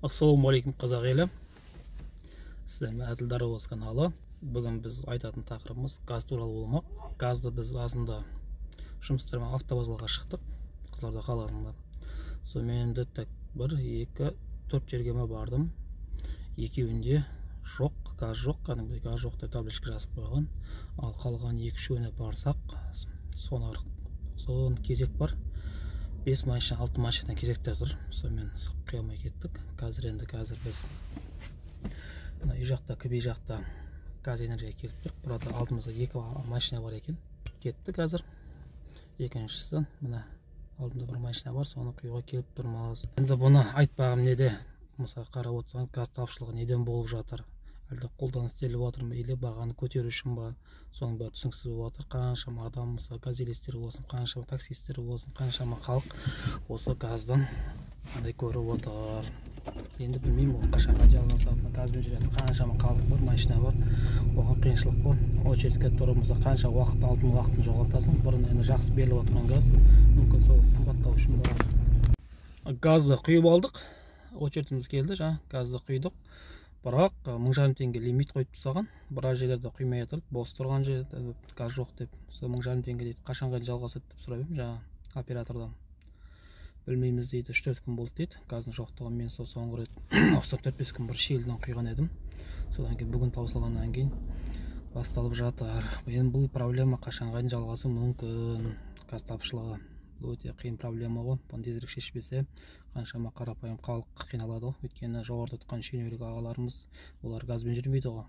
Ассалаумағалейкум қазақ елі. Сіздермен Әділ Дарабоз каналы. Бүгін біз айтатын тақырыбымыз газ туралы болмақ. Газды біз азында жұмыстармен автобазалға шықтық, Қызылорда қаласында. Сонымен тек 1-2-4 жерге бардым. Екеуінде жоқ, газ жоқ, кәдімгідей газ жоқ деп табличка жазып қойған. Ал қалған 2-3-өне барсақ, сон кезек бар. 5 машина, 6 машинадан кезектер тұр. Сонымен қия алмай кеттік. Қазір біз үй жақта, кіби жақта газ энергия келіп тұр. Burada алдымызда 2 машина бар екен. Кетті қазір. Екіншісі, мына алдымда 1 машина бар, соны құюға келіп тұрмыз. Енді бұны айтпағым неде? Мысалы қарап отырсаң, газ тапшылығы неден болып жатыр? Әлде қолданыс істеліп отыр ма, или бағаны көтеру үшін ба? Соның бәрі түсініксіз болып жатыр. Қаншама адам, мысалы газ елестері болсын, қаншама таксисттер болсын, қаншама халық осы газдан қандай көріп отыр. Енді білмеймін, ол қашанға жалғасатыны, газбен жүретін қаншама халық бар, машина бар. Оған қиыншылық қой. Очередьке тұрып, мысалы қанша алтын уақытын жоғалтасың. Бұрын енді жақсы беріліп отырған газ, мүмкін сол қымбаттау үшін бар. Газды құйып алдық. Очередіміз келді, жаңа газды құйдық. Бірақ 1000 теңге лимит қойып тастаған. Біраз жерлерде құймай жатыр, бос тұрған жерде газ жоқ деп. Сол 1000 теңге дейді. Қашанға жалғасады деп сұрап едім жаңа оператордан. Білмейміз дейді, 3-4 күн болды дейді. Газдың жоқтығын мен соңғы рет 4-5 күн бір шелден құйған едім. Содан кейін бүгін таусылғаннан кейін басталып жатыр. Енді бұл проблема қашанға жалғасуы мүмкін. Газ тапшылығы өте қиын проблема ғой. Бұны тезірек шешпесе, қаншама қарапайым халық қиналады ғой. Өйткені жоғарыда тұрған шенеунік ағаларымыз, олар газбен жүрмейді ғой.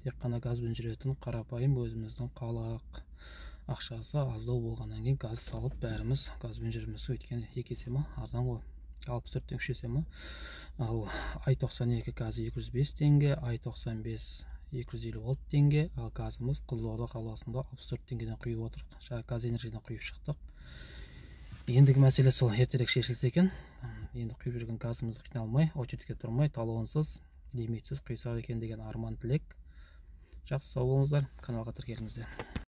Тек қана газбен жүретін қарапайым өзіміздің халық. Ақшасы аздау болғаннан кейін газ салып бәріміз газбен жүрміз. Өйткені 2 есе ме арзан ғой. 64-тен 3 есе ме. Ал I92 газы 205 теңге, I95 256 теңге, ал газымыз Қызылорда қаласында 64 теңгеден құйып отыр. Жаңа газ энергиядан құйып шықтық. Ендігі мәселе сол ертерек шешілсе екен. Енді құйып жүрген газымызды қиналмай, очередьке тұрмай, талонсыз, лимитсіз құйсақ екен деген арман тілек. Жақсы, сау болыңыздар, каналға тіркеліңіздер.